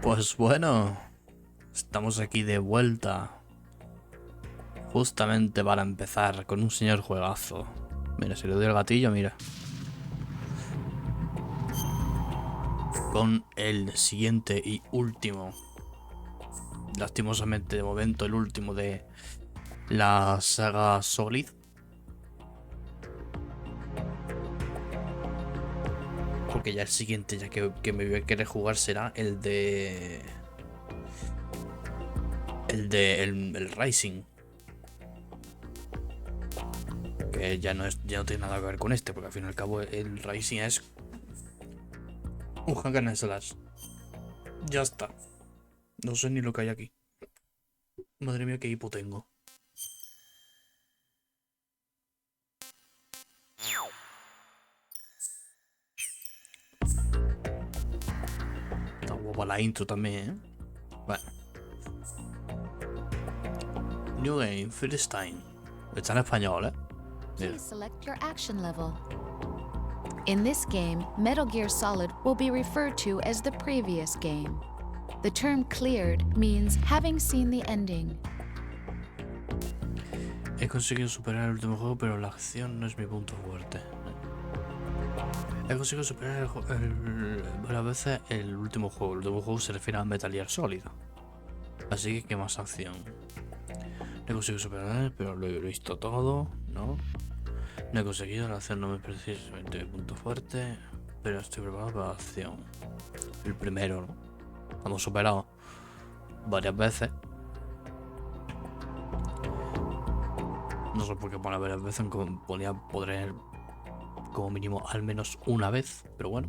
Pues bueno, estamos aquí de vuelta. Justamente para empezar con un señor juegazo. Mira, si le doy el gatillo, mira. Con el siguiente y último. Lastimosamente, de momento, el último de la saga Solid. Porque ya el siguiente, ya que me voy a querer jugar, será el de... El Rising. Que ya no tiene nada que ver con este, porque al fin y al cabo el Rising es un hack and slash. Ya está. No sé ni lo que hay aquí. Madre mía, qué hipo tengo. Está guapa la intro también, ¿eh? Bueno. New Game, Philistine. Está en español, ¿eh? Mira. Please select your action level. In this game, Metal Gear Solid will be referred to as the previous game. The term cleared means having seen the ending. He conseguido superar el último juego, pero la acción no es mi punto fuerte. He conseguido superar varias veces el último juego. El último juego se refiere a Metal Gear Solid. Así que más acción. No he conseguido superar, pero lo he visto todo, ¿no? No he conseguido, la acción no me es precisamente mi punto fuerte, pero estoy preparado para la acción. El primero, ¿no? Hemos superado varias veces. No sé por qué pone varias veces, podría poder como mínimo al menos una vez, pero bueno.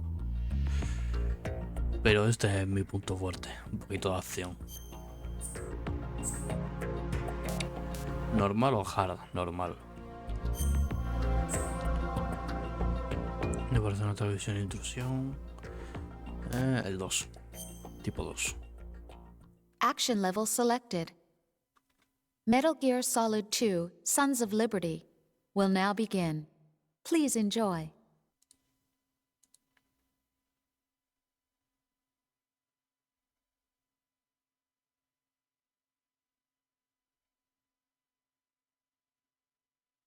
Pero este es mi punto fuerte, un poquito de acción. ¿Normal o hard? Normal. Me parece una televisión de intrusión. El 2. Tipo 2. Action level selected. Metal Gear Solid 2: Sons of Liberty will now begin. Please enjoy.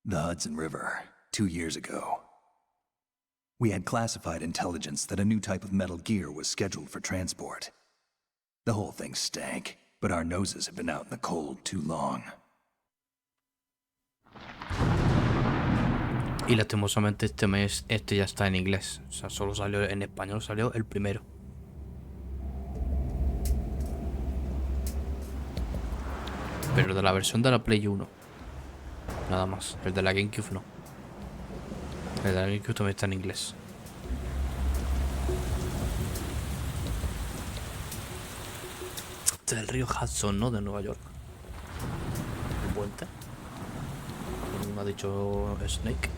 The Hudson River, 2 years ago. We had classified intelligence that a new type of Metal Gear was scheduled for transport. The whole thing stank, but our noses had been out in the cold too long. Y lastimosamente este mes, este ya está en inglés. O sea, solo salió en español, salió el primero. Pero de la versión de la Play 1. Nada más. El de la GameCube no. El de la GameCube también está en inglés. Este es el río Hudson, ¿no? De Nueva York. El puente. Como me ha dicho Snake.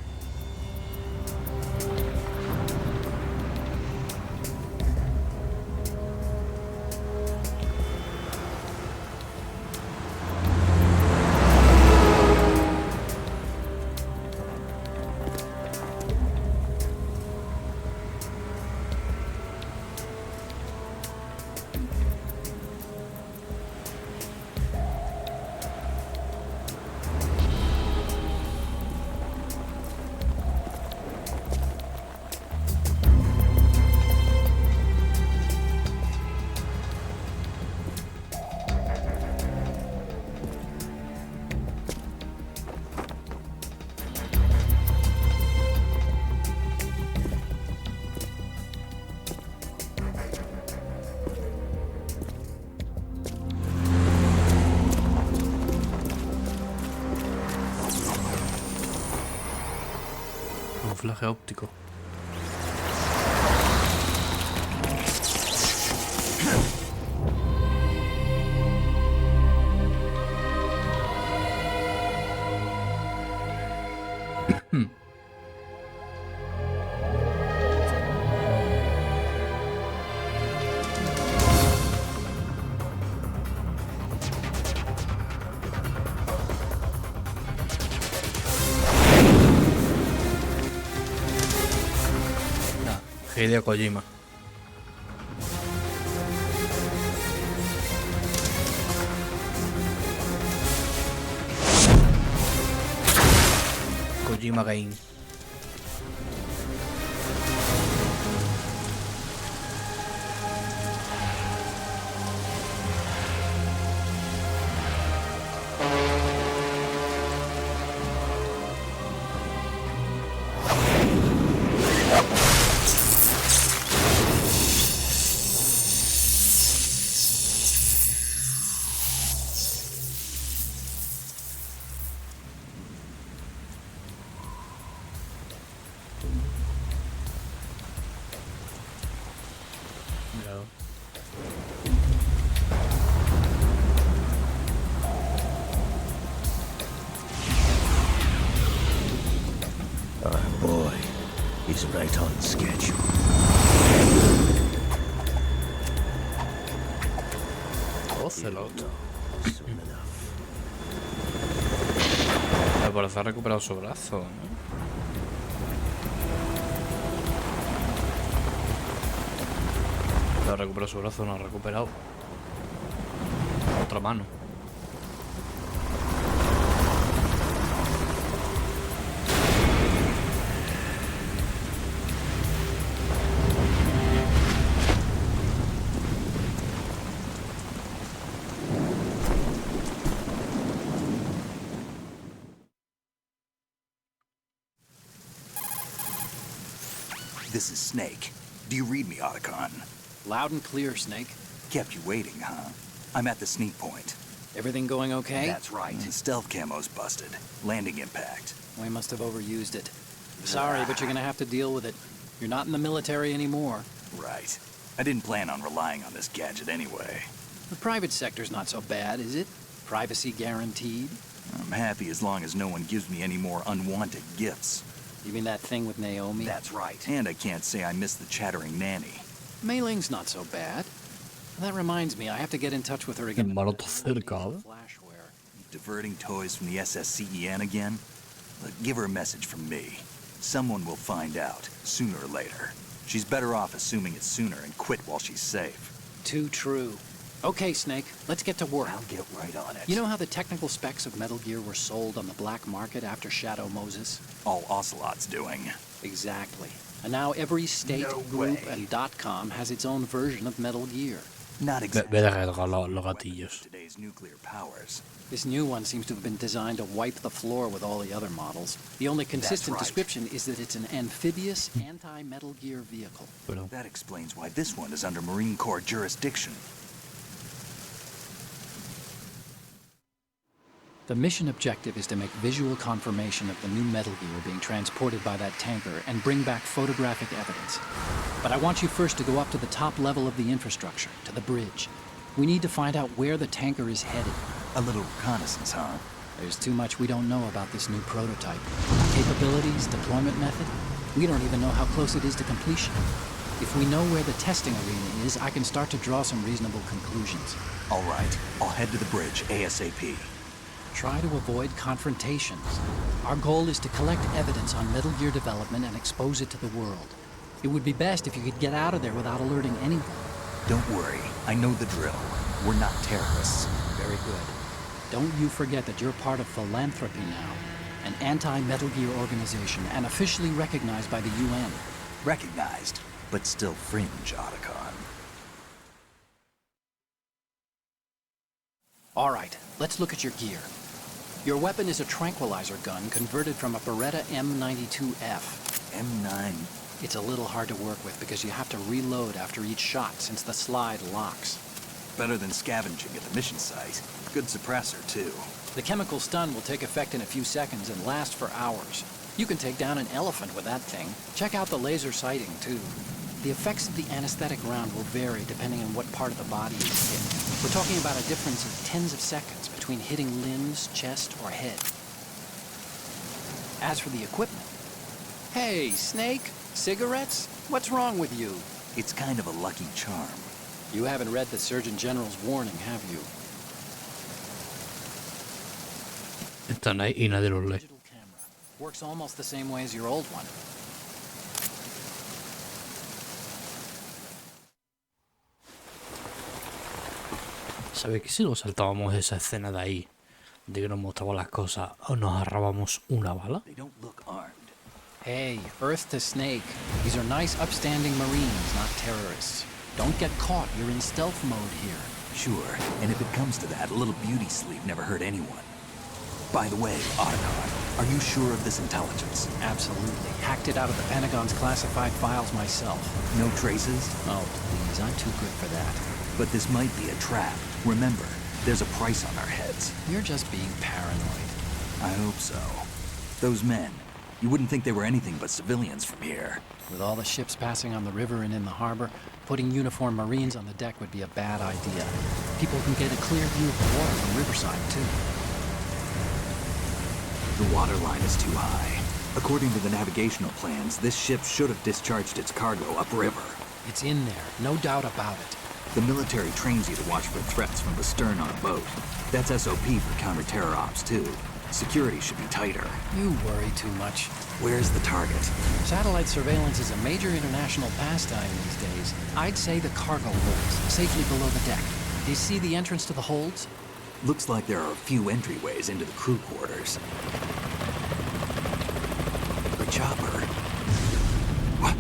Camuflaje óptico. Hideo Kojima. Dream Again. Míralo. Oh boy, he's right on schedule. Ocelot. Soon enough. Al parecer ha recuperado su brazo, ¿no? Ha recuperado su brazo, no ha recuperado otra mano. This is Snake. Do you read me, Otacon? Loud and clear, Snake. Kept you waiting, huh? I'm at the sneak point. Everything going okay? That's right. The stealth camo's busted. Landing impact. We must have overused it. Sorry, but you're gonna have to deal with it. You're not in the military anymore. Right. I didn't plan on relying on this gadget anyway. The private sector's not so bad, is it? Privacy guaranteed? I'm happy as long as no one gives me any more unwanted gifts. You mean that thing with Naomi? That's right. And I can't say I miss the chattering nanny. Mei Ling's not so bad. That reminds me, I have to get in touch with her again. Hermano cercado. Flashware. Diverting toys from the SSCEN again? Look, give her a message from me. Someone will find out, sooner or later. She's better off assuming it sooner and quit while she's safe. Too true. Okay, Snake, let's get to work. I'll get right on it. You know how the technical specs of Metal Gear were sold on the black market after Shadow Moses? All Ocelot's doing. Exactly. And now every state, No group, way. and .com has its own version of Metal Gear. Not exactly. Ve de los gatillos. Today's nuclear powers. This new one seems to have been designed to wipe the floor with all the other models. The only consistent right. description is that it's an amphibious anti-Metal Gear vehicle. Pero That explains why this one is under Marine Corps jurisdiction. The mission objective is to make visual confirmation of the new Metal Gear being transported by that tanker and bring back photographic evidence. But I want you first to go up to the top level of the infrastructure, to the bridge. We need to find out where the tanker is headed. A little reconnaissance, huh? There's too much we don't know about this new prototype. Capabilities, deployment method, we don't even know how close it is to completion. If we know where the testing arena is, I can start to draw some reasonable conclusions. All right, I'll head to the bridge ASAP. Try to avoid confrontations. Our goal is to collect evidence on Metal Gear development and expose it to the world. It would be best if you could get out of there without alerting anyone. Don't worry, I know the drill. We're not terrorists. Very good. Don't you forget that you're part of Philanthropy now, an anti-Metal Gear organization and officially recognized by the UN. Recognized, but still fringe, Otacon. All right, let's look at your gear. Your weapon is a tranquilizer gun converted from a Beretta M92F. M9. It's a little hard to work with because you have to reload after each shot since the slide locks. Better than scavenging at the mission site. Good suppressor, too. The chemical stun will take effect in a few seconds and last for hours. You can take down an elephant with that thing. Check out the laser sighting, too. The effects of the anesthetic round will vary depending on what part of the body is hit. We're talking about a difference of tens of seconds between hitting limbs, chest, or head. As for the equipment... Hey, Snake! Cigarettes? What's wrong with you? It's kind of a lucky charm. You haven't read the Surgeon General's warning, have you? están ahí y nadie los lee. Digital camera. Works almost the same way as your old one. ¿Sabes qué si nos saltábamos esa escena de ahí? de que nos mostraba las cosas o nos ahorrábamos una bala. They don't look armed. Hey, Earth to Snake. These are nice, upstanding Marines, not terrorists. Don't get caught. You're in stealth mode here. Sure, and if it comes to that, a little beauty sleep never hurt anyone. By the way, Otacon, are you sure of this intelligence? Absolutely. Hacked it out of the Pentagon's classified files myself. No traces? Oh, please, I'm too good for that. But this might be a trap. Remember, there's a price on our heads. You're just being paranoid. I hope so. Those men, you wouldn't think they were anything but civilians from here. With all the ships passing on the river and in the harbor, putting uniformed Marines on the deck would be a bad idea. People can get a clear view of the water from Riverside, too. The water line is too high. According to the navigational plans, this ship should have discharged its cargo upriver. It's in there, no doubt about it. The military trains you to watch for threats from the stern on a boat. That's SOP for counter-terror ops, too. Security should be tighter. You worry too much. Where's the target? Satellite surveillance is a major international pastime these days. I'd say the cargo holds, safely below the deck. Do you see the entrance to the holds? Looks like there are a few entryways into the crew quarters. The chopper. What?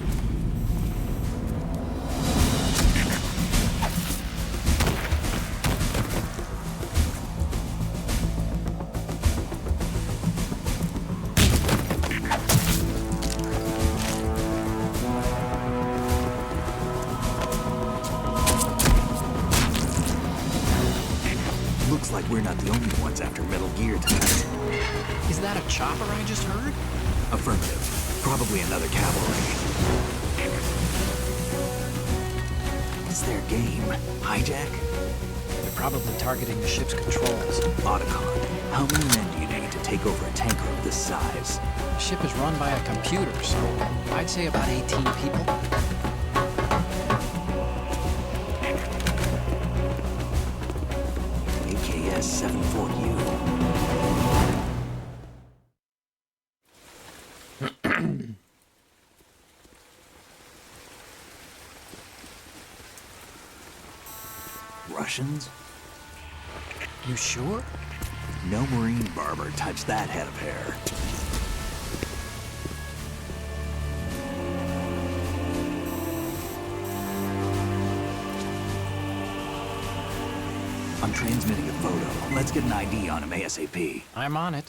Looks like we're not the only ones after Metal Gear tonight. Is that a chopper I just heard? Affirmative. Probably another cavalry. What's their game? Hijack? They're probably targeting the ship's controls. Otacon, how many men do you need to take over a tanker of this size? The ship is run by a computer, so I'd say about 18 people. AKS 74U. Russians? You sure? No Marine barber touched that head of hair. I'm transmitting a photo. Let's get an ID on him ASAP. I'm on it.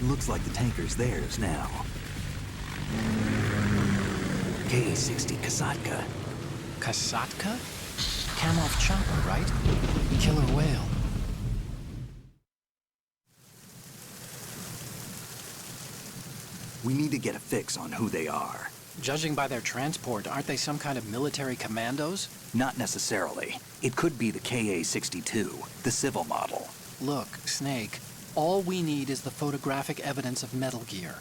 Looks like the tanker's theirs now. Ka-60 Kasatka. Kasatka? Kamov chopper, right? Killer whale. We need to get a fix on who they are. Judging by their transport, aren't they some kind of military commandos? Not necessarily. It could be the Ka-62, the civil model. Look, Snake, all we need is the photographic evidence of Metal Gear.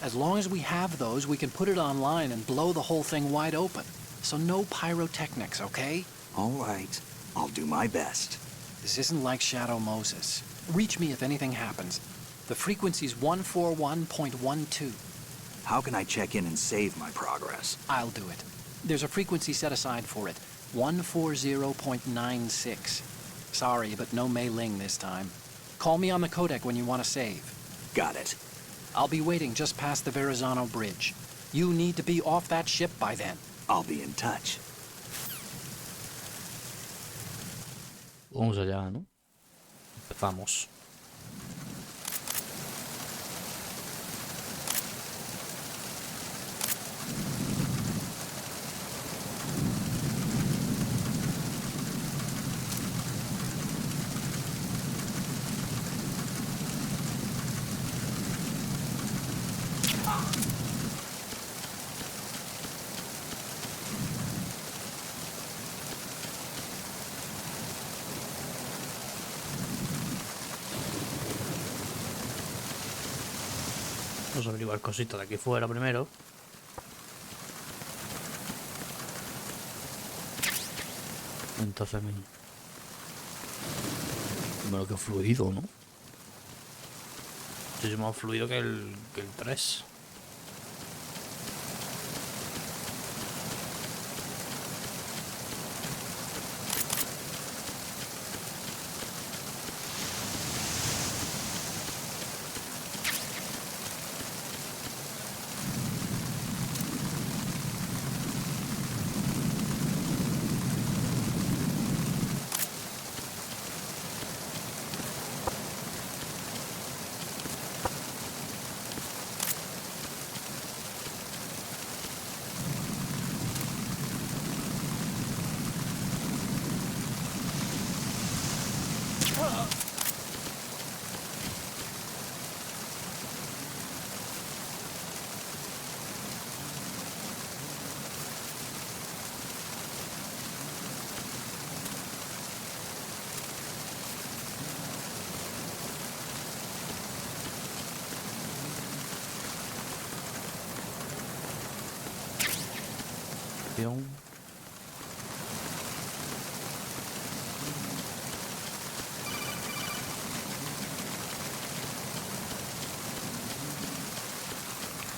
As long as we have those, we can put it online and blow the whole thing wide open. So no pyrotechnics, okay? All right. I'll do my best. This isn't like Shadow Moses. Reach me if anything happens. The frequency's 141.12. How can I check in and save my progress? I'll do it. There's a frequency set aside for it. 140.96. Sorry, but no Mei Ling this time. Call me on the codec when you want to save. Got it. I'll be waiting just past the Verrazano Bridge. You need to be off that ship by then. I'll be in touch. Vamos allá, ¿no? Empezamos. Vamos a averiguar cositas de aquí fuera primero. Entonces, primero que fluido, ¿no? Muchísimo más fluido que el 3.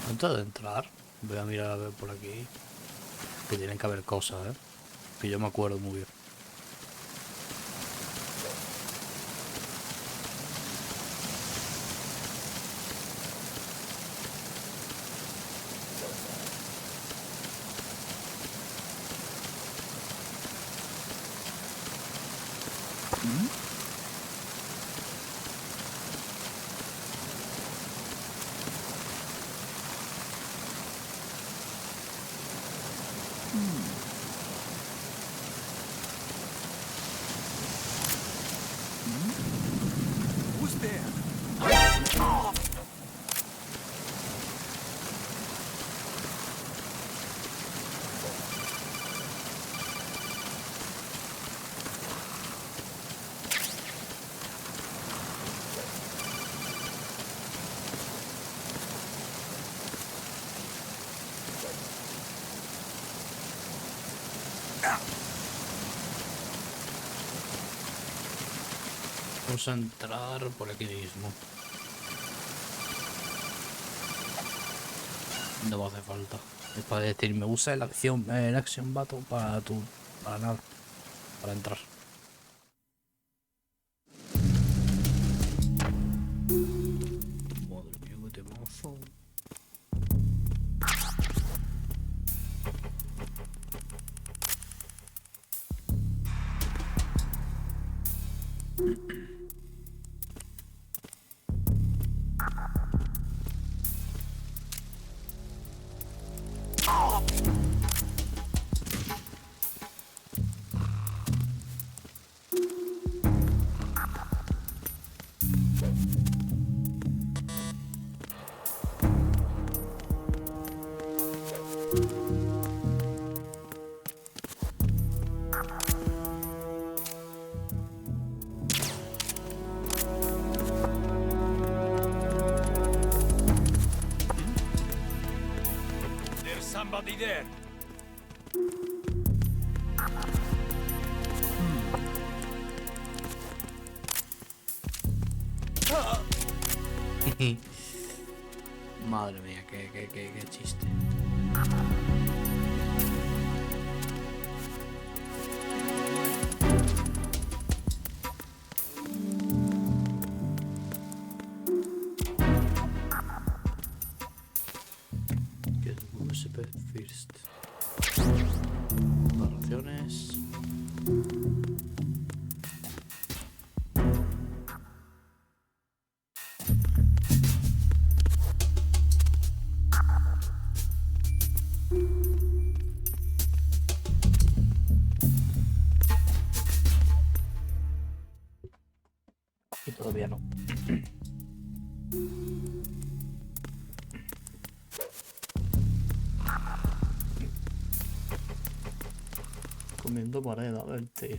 Antes de entrar, voy a mirar a ver por aquí. Que tienen que haber cosas, que yo me acuerdo muy bien. Who's there? Vamos a entrar por aquí mismo. No me hace falta. Es para decirme, usa el action battle para nada. Para entrar. Madre mía, qué temazo. Somebody there. Madre mía, qué chiste. Get Municipal First. Narraciones. Y todavía no. Comiendo pared, a ver, tío.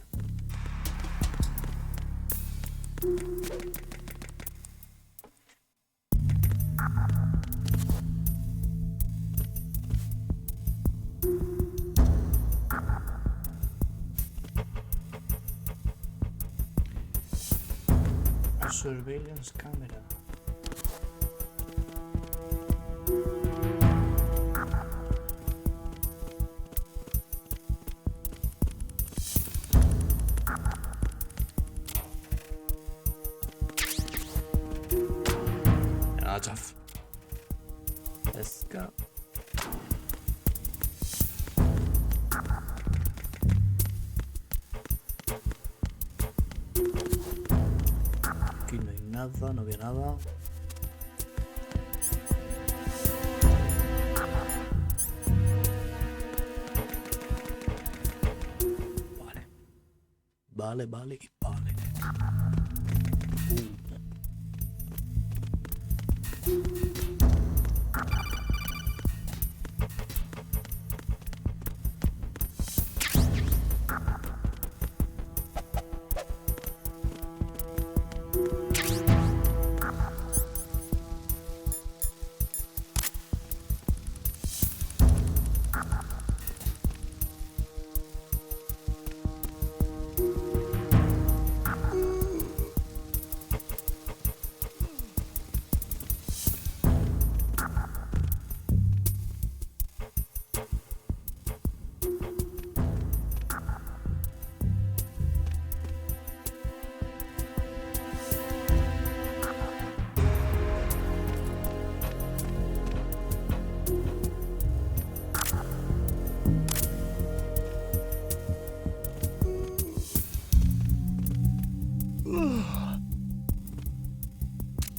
Surveillance camera. Tough. Let's go. Aquí no hay nada, no había nada. Vale. Vale y vale.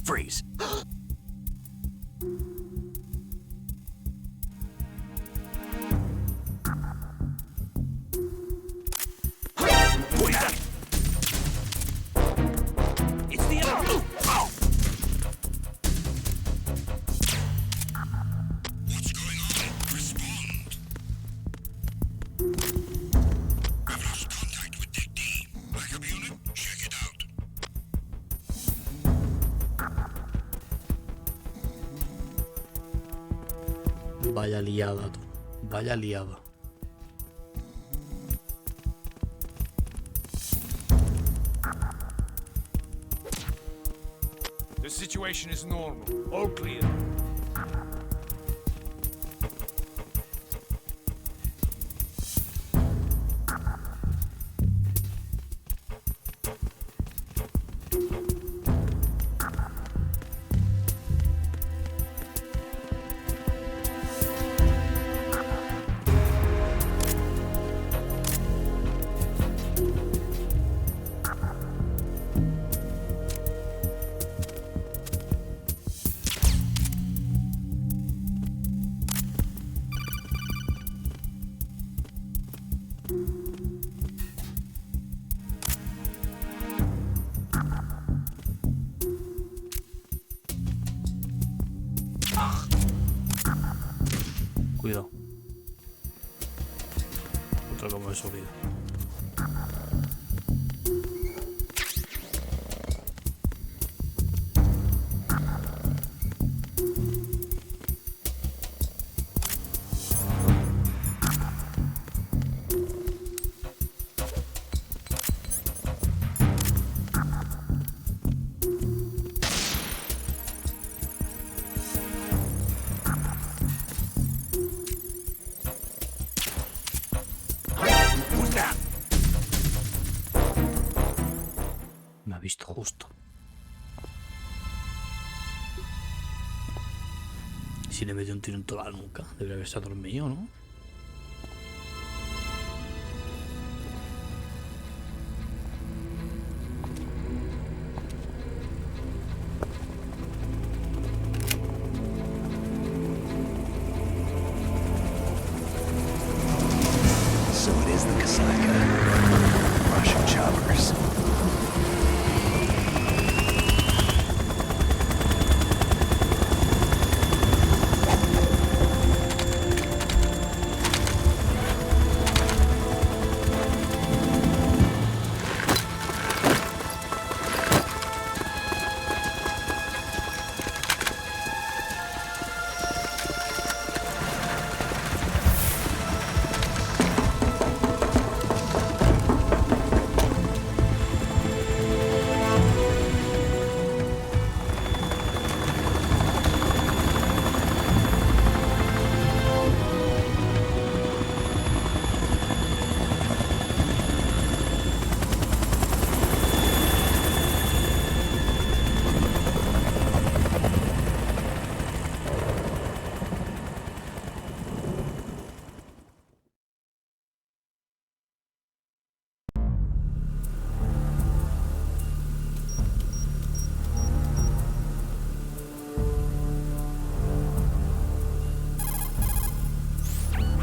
Freeze. It's the enemy. Oh. What's going on? Respond. I've lost contact with Deck D. Backup unit, check it out. Vaya liada, tú. Vaya liada. The situation is normal. All clear. Cuidado. Otro como de sólido. Me ha visto justo. Si le metió un tiro en toda la nuca, debería haberse dormido, ¿no? So it is the Kasaka. Russian choppers.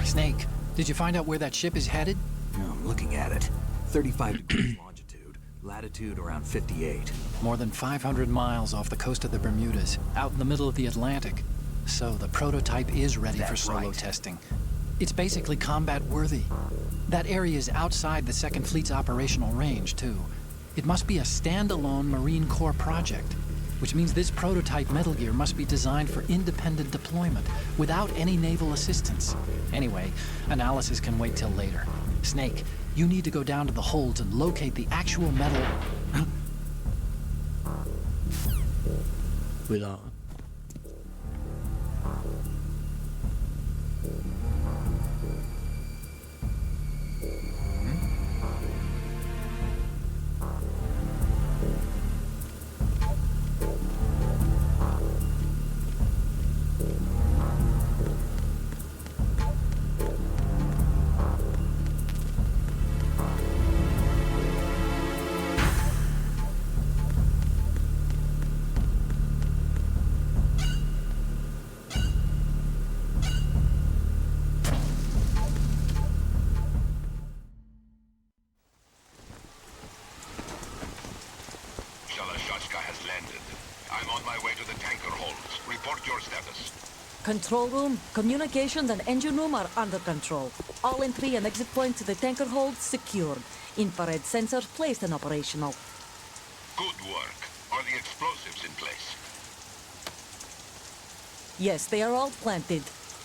Snake, did you find out where that ship is headed? I'm looking at it. 35 degrees longitude. Latitude around 58. More than 500 miles off the coast of the Bermudas, out in the middle of the Atlantic. So the prototype is ready for That's solo right. testing. It's basically combat-worthy. That area is outside the Second Fleet's operational range, too. It must be a standalone Marine Corps project, which means this prototype Metal Gear must be designed for independent deployment, without any naval assistance. Anyway, analysis can wait till later. Snake, you need to go down to the holds and locate the actual metal... Cuidado. Shalashashka has landed. I'm on my way to the tanker holds. Report your status. Control room, communications and engine room are under control. All entry and exit points to the tanker hold secured. Infrared sensors placed and operational. Good work. Are the explosives in place? Yes, they are all planted.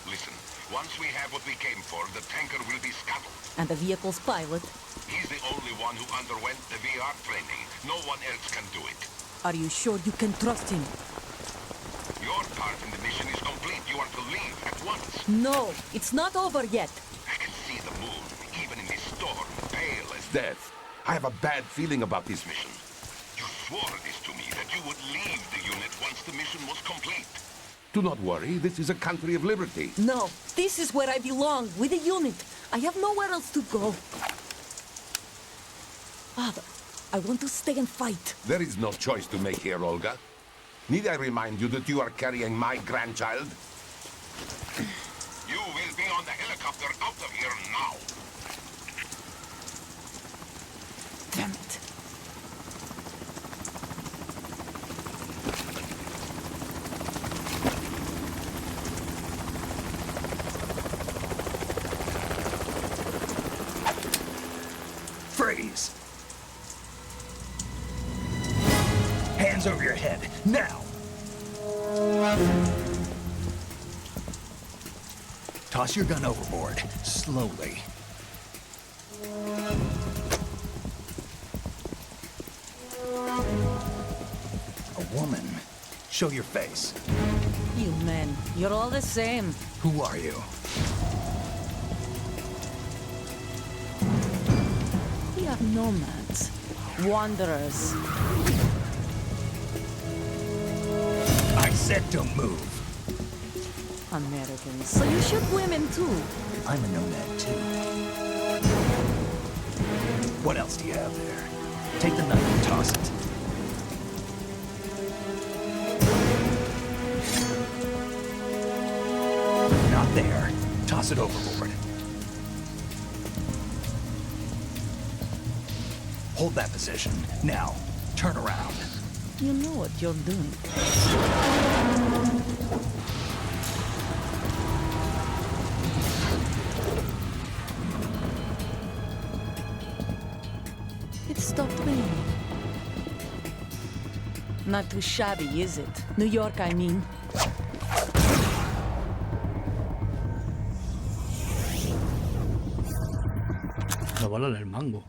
Listen, once we have what we came for, the tanker will be scuttled. And the vehicle's pilot. He's the only one who underwent the VR training. No one else can do it. Are you sure you can trust him? Your part in the mission is complete. You are to leave at once. No, it's not over yet. I can see the moon, even in this storm, pale as death. I have a bad feeling about this mission. You swore this to me, that you would leave the unit once the mission was complete. Do not worry, this is a country of liberty. No, this is where I belong, with the unit. I have nowhere else to go. Father, I want to stay and fight. There is no choice to make here, Olga. Need I remind you that you are carrying my grandchild? You will be on the helicopter out of here now. Damn it. Freeze! Hands over your head, now! Toss your gun overboard, slowly. A woman. Show your face. You men, you're all the same. Who are you? We are nomads. Wanderers. I said don't move. Americans. So you shoot women too. I'm a nomad too. What else do you have there? Take the knife and toss it. Not there. Toss it overboard. Hold that position. Now, turn around. You know what you're doing. It stopped raining. Not too shabby, is it? New York, I mean. La bala del mango.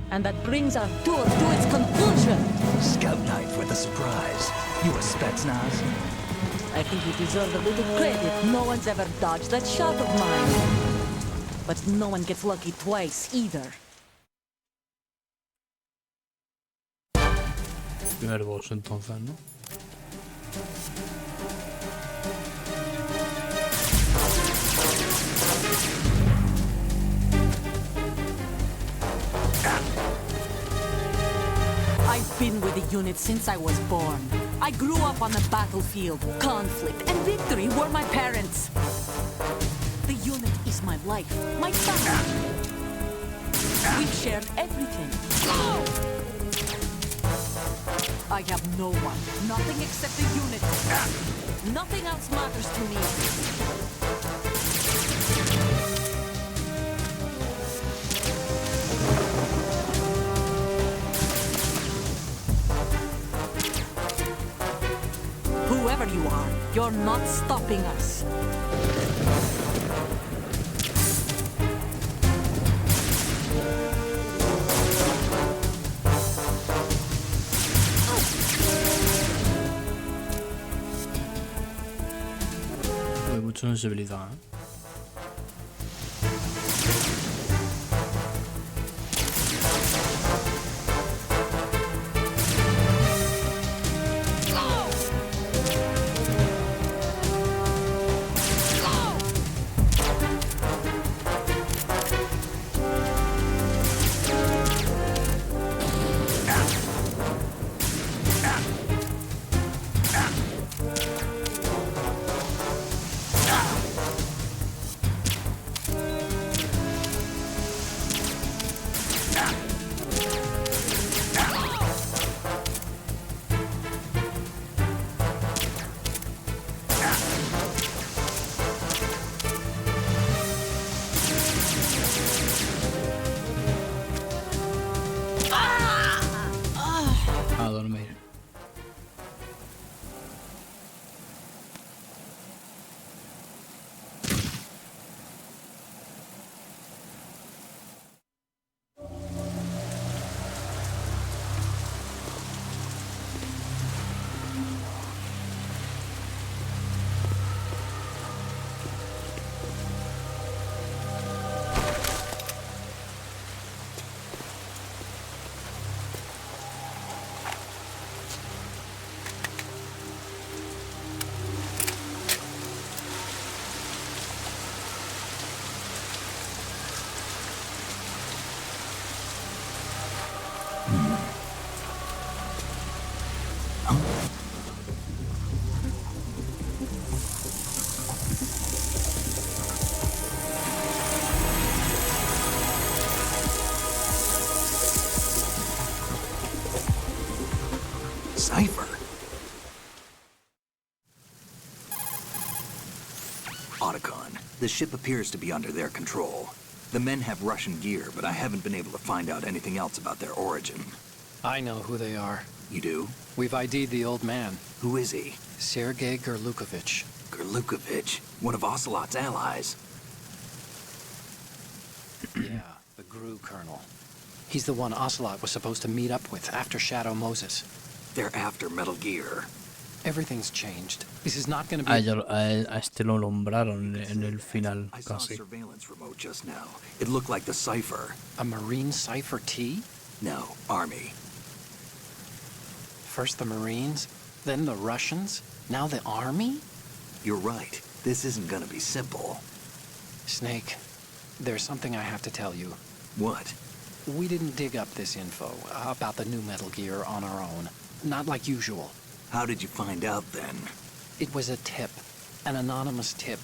And that brings our tour to its conclusion. Scout knife with a surprise. You a Spetsnaz? I think you deserve a little credit. No one's ever dodged that shot of mine. But no one gets lucky twice, either. Primer boss entonces, ¿no? I've been with the unit since I was born. I grew up on the battlefield. Conflict and victory were my parents. The unit is my life, my family. We've shared everything. I have no one, nothing except the unit. Nothing else matters to me. Whoever you are, you're not stopping us. Hay mucha sensibilidad, ¿eh? A dormir. Cipher? Otacon, the ship appears to be under their control. The men have Russian gear, but I haven't been able to find out anything else about their origin. I know who they are. You do? We've ID'd the old man, Who is he? Sergei Gerlukovich. Gerlukovich, one of Ocelot's allies. Yeah, the GRU colonel. He's the one Ocelot was supposed to meet up with after Shadow Moses. They're after Metal Gear. Everything's changed. This is not gonna be... A este lo nombraron en el final, I saw a casi. surveillance remote just now. It looked like the Cipher. A Marine Cipher T? No, Army. First the Marines, then the Russians, now the Army? You're right. This isn't gonna be simple. Snake, there's something I have to tell you. What? We didn't dig up this info about the new Metal Gear on our own. Not like usual. How did you find out then? It was a tip. An anonymous tip.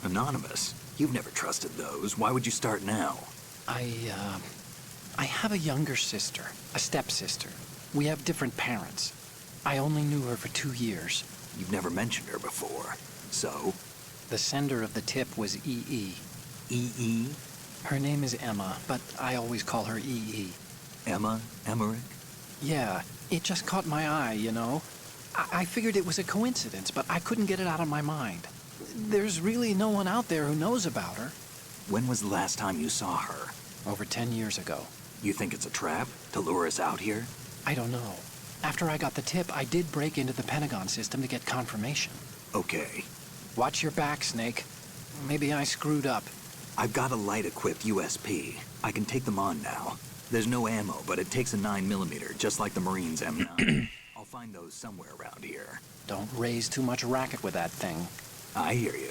Anonymous? You've never trusted those. Why would you start now? I have a younger sister, a stepsister. We have different parents. I only knew her for 2 years. You've never mentioned her before. So? The sender of the tip was EE. EE? Her name is Emma, but I always call her EE. Emma? Emmerich? Yeah, it just caught my eye, you know? I figured it was a coincidence, but I couldn't get it out of my mind. There's really no one out there who knows about her. When was the last time you saw her? Over 10 years ago. You think it's a trap? To lure us out here? I don't know. After I got the tip, I did break into the Pentagon system to get confirmation. Okay. Watch your back, Snake. Maybe I screwed up. I've got a light-equipped USP. I can take them on now. There's no ammo, but it takes a 9mm, just like the Marines' M9. I'll find those somewhere around here. Don't raise too much racket with that thing. I hear you.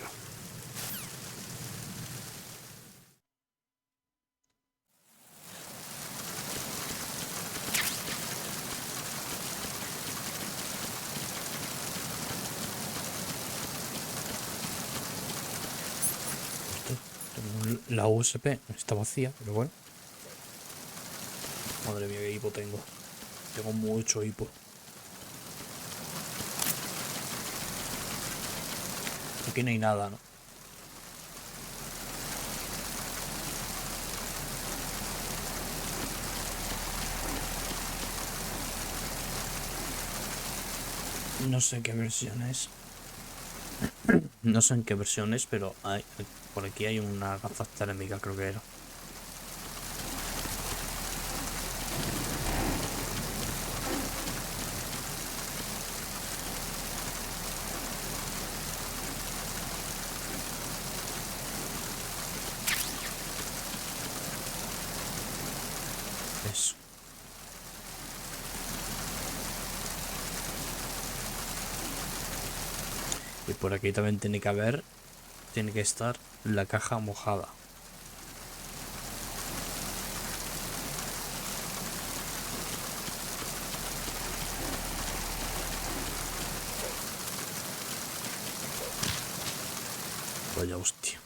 La USB está vacía, pero bueno. Madre mía, qué hipo tengo. Tengo mucho hipo. Aquí no hay nada, ¿no? No sé qué versión es. No sé en qué versión es, pero por aquí hay una gafas térmicas, creo que era. Eso. Y por aquí también tiene que estar la caja mojada. Vaya hostia.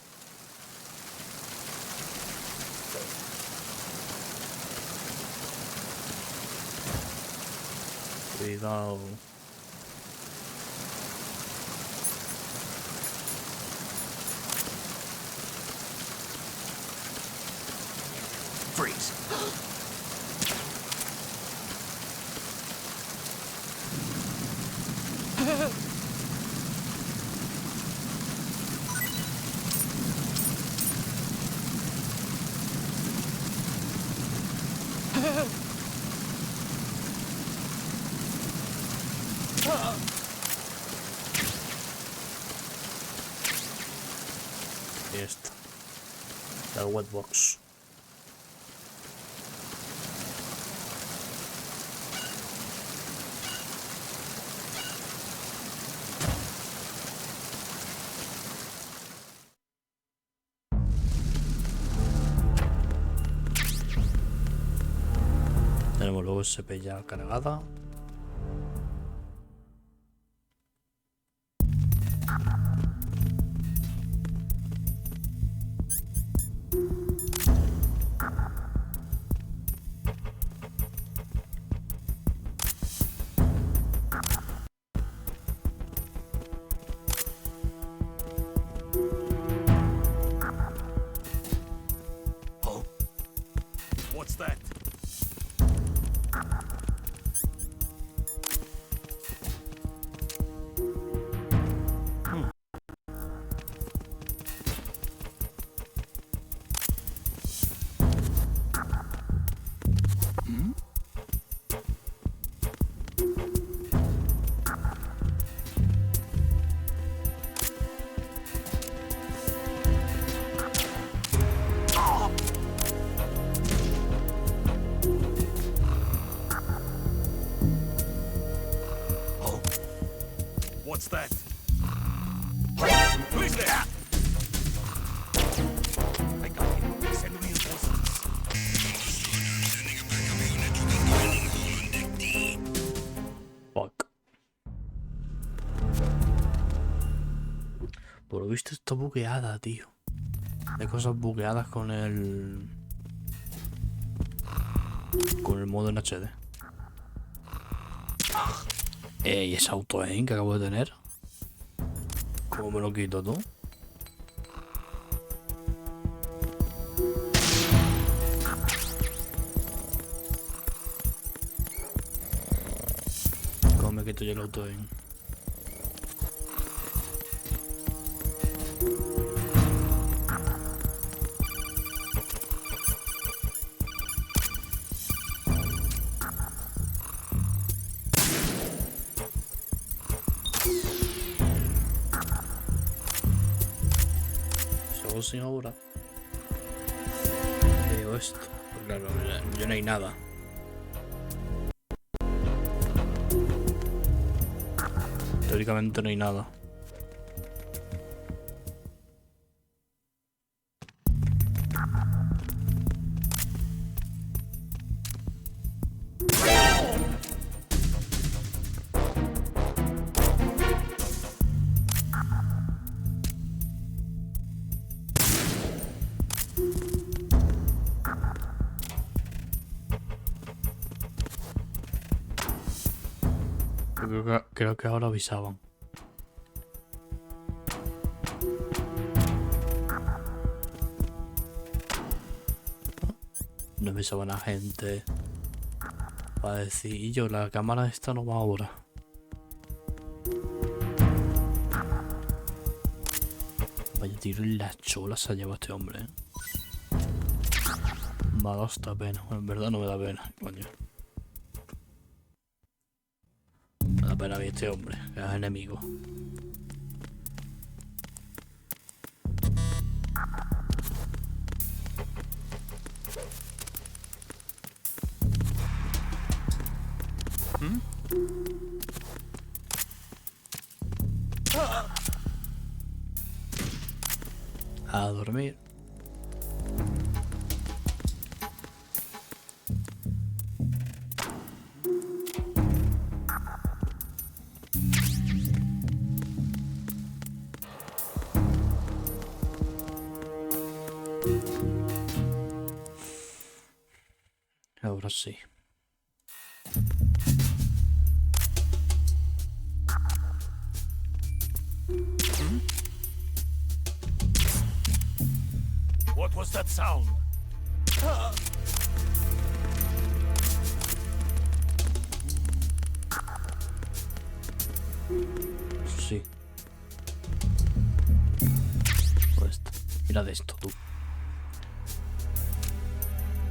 Cuidado. Freeze. Y esta. La wetbox. Tenemos la USB ya cargada. What's that? What's that? Who's there? I got him. Send reinforcements. Fuck. Por lo visto está bugueada, tío. Hay cosas bugueadas con el modo en HD. Ey, ese auto aim que acabo de tener. ¿Cómo me lo quito tú? ¿Cómo me quito yo el auto aim? Sin ahora veo esto, porque claro, yo no hay nada. Teóricamente no hay nada. Creo que ahora avisaban. No avisaban a gente para decir, y yo, la cámara esta no va ahora. Vaya tiro en las cholas se ha llevado este hombre, ¿eh? Me ha dado hasta pena. En verdad no me da pena, coño. Me da pena a mí este hombre, que es enemigo. A dormir. Ahora sí. What was that sound? Sí. Pues mira de esto, tú.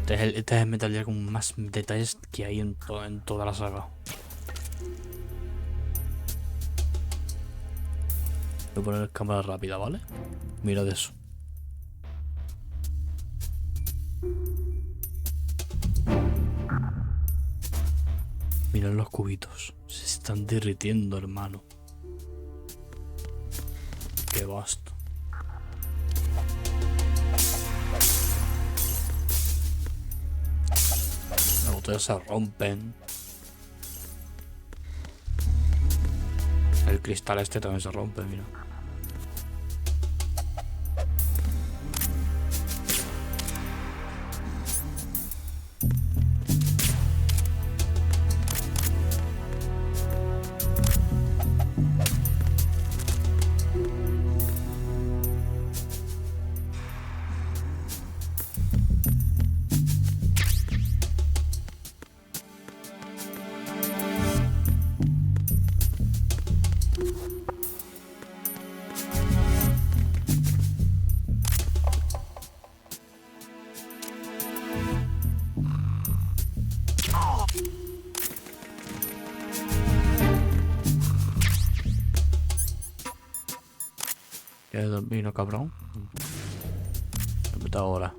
Este es el Metal Gear con más detalles que hay en toda la saga. Voy a poner cámara rápida, ¿vale? Mira de eso. Mira los cubitos. Se están derritiendo, hermano. Qué vasto. Las botellas se rompen. El cristal este también se rompe, mira. ¿Quieres dormir, no, cabrón? Vete ahora.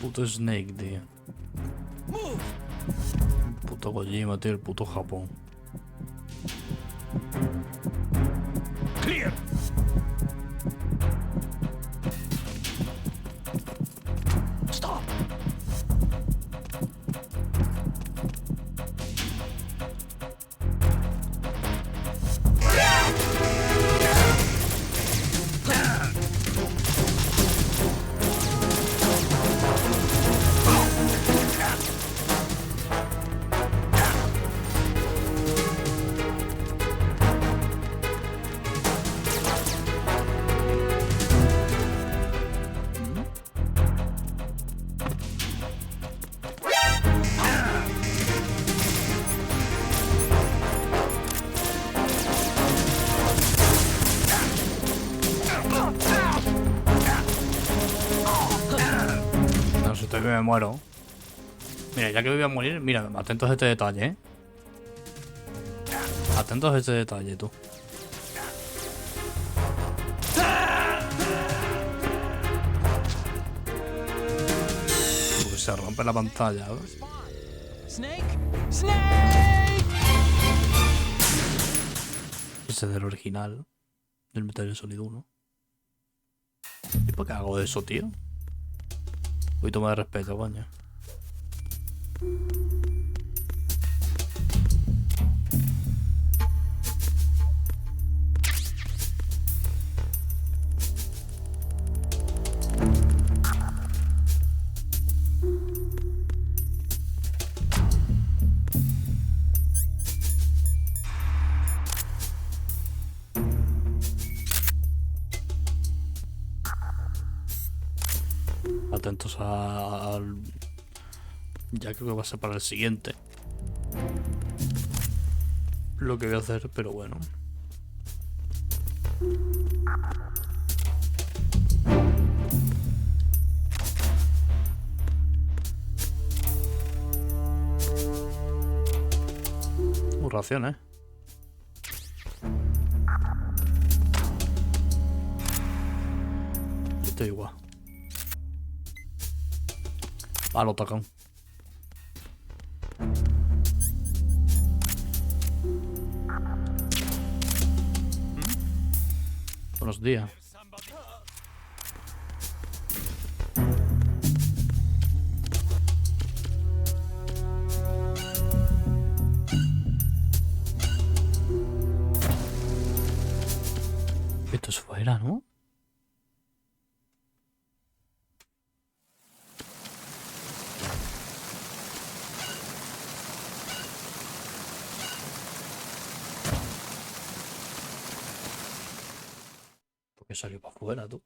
Puto Snake, tío. Puto Kojima, tío, el puto Japón. Clear! Stop! Estoy que me muero. Mira, ya que me voy a morir, mira, atentos a este detalle, ¿eh? Atentos a este detalle, tú. Porque se rompe la pantalla, ¿ves? Snake? Snake! Ese es del original. Del Metal Gear Solid 1. ¿Y por qué hago eso, tío? Un poquito más de respeto, coño. Atentos al... Ya creo que va a ser para el siguiente. Lo que voy a hacer, pero bueno. Raciones. Estoy igual. A lo tacón. Buenos días. Esto es fuera, ¿no? Que salió para afuera, tú.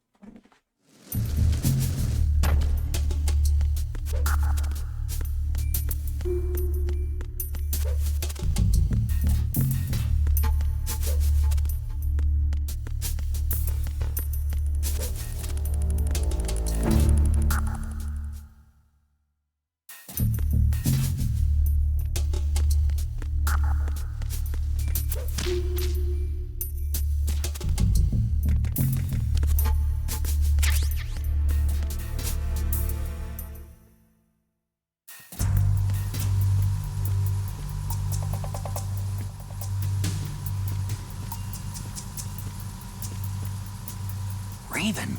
Raven.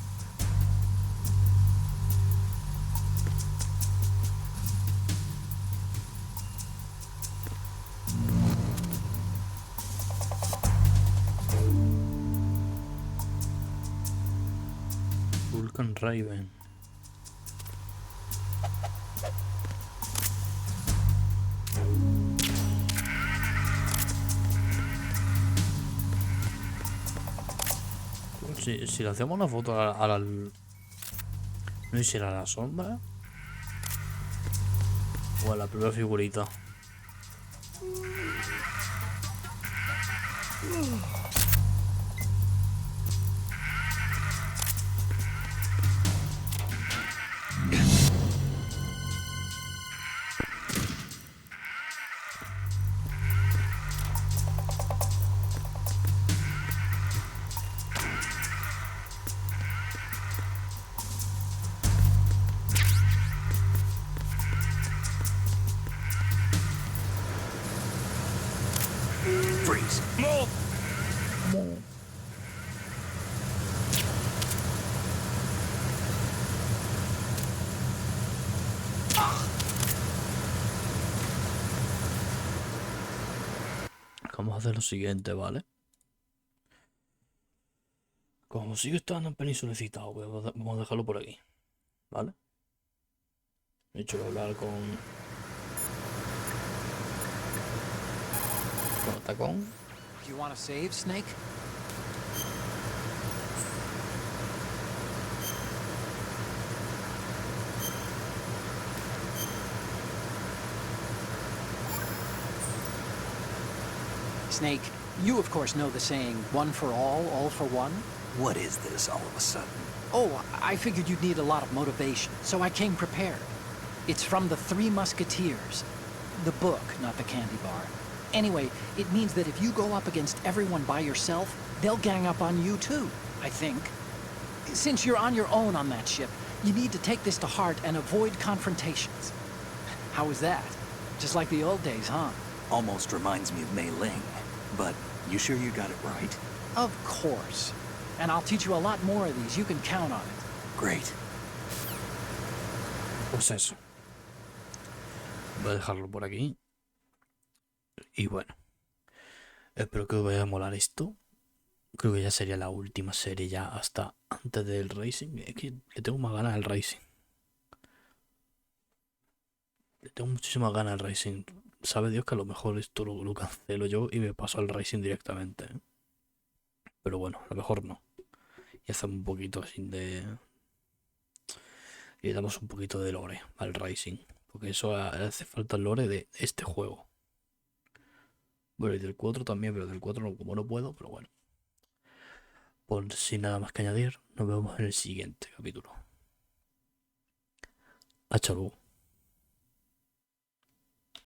Vulcan Raven. Si le hacemos una foto a la... No sé si era la sombra o a la primera figurita. Freeze. Vamos a hacer lo siguiente, ¿vale? Como sigo estando en Península Excitado, vamos a dejarlo por aquí, ¿vale? De hecho, voy a hablar con Tacón. You want to save, Snake? Snake, you of course know the saying, one for all for one? What is this all of a sudden? Oh, I figured you'd need a lot of motivation, so I came prepared. It's from the Three Musketeers. The book, not the candy bar. Anyway, it means that if you go up against everyone by yourself, they'll gang up on you too, I think. Since you're on your own on that ship, you need to take this to heart and avoid confrontations. How was that? Just like the old days, huh? Almost reminds me of Mei Ling. But you sure you got it right? Of course. And I'll teach you a lot more of these. You can count on it. Great. Pues eso. Voy a dejarlo por aquí. Y bueno. Espero que os vaya a molar esto. Creo que ya sería la última serie ya hasta antes del Racing. Es que le tengo más ganas al Racing. Le tengo muchísimas ganas al Racing. Sabe Dios que a lo mejor esto lo cancelo yo y me paso al Racing directamente. Pero bueno, a lo mejor no. Y hacemos un poquito así de... Y le damos un poquito de lore al Racing. Porque eso hace falta el lore de este juego. Bueno, y del 4 también, pero del 4 no, como no puedo, pero bueno. Pues sin nada más que añadir, nos vemos en el siguiente capítulo. Hasta luego.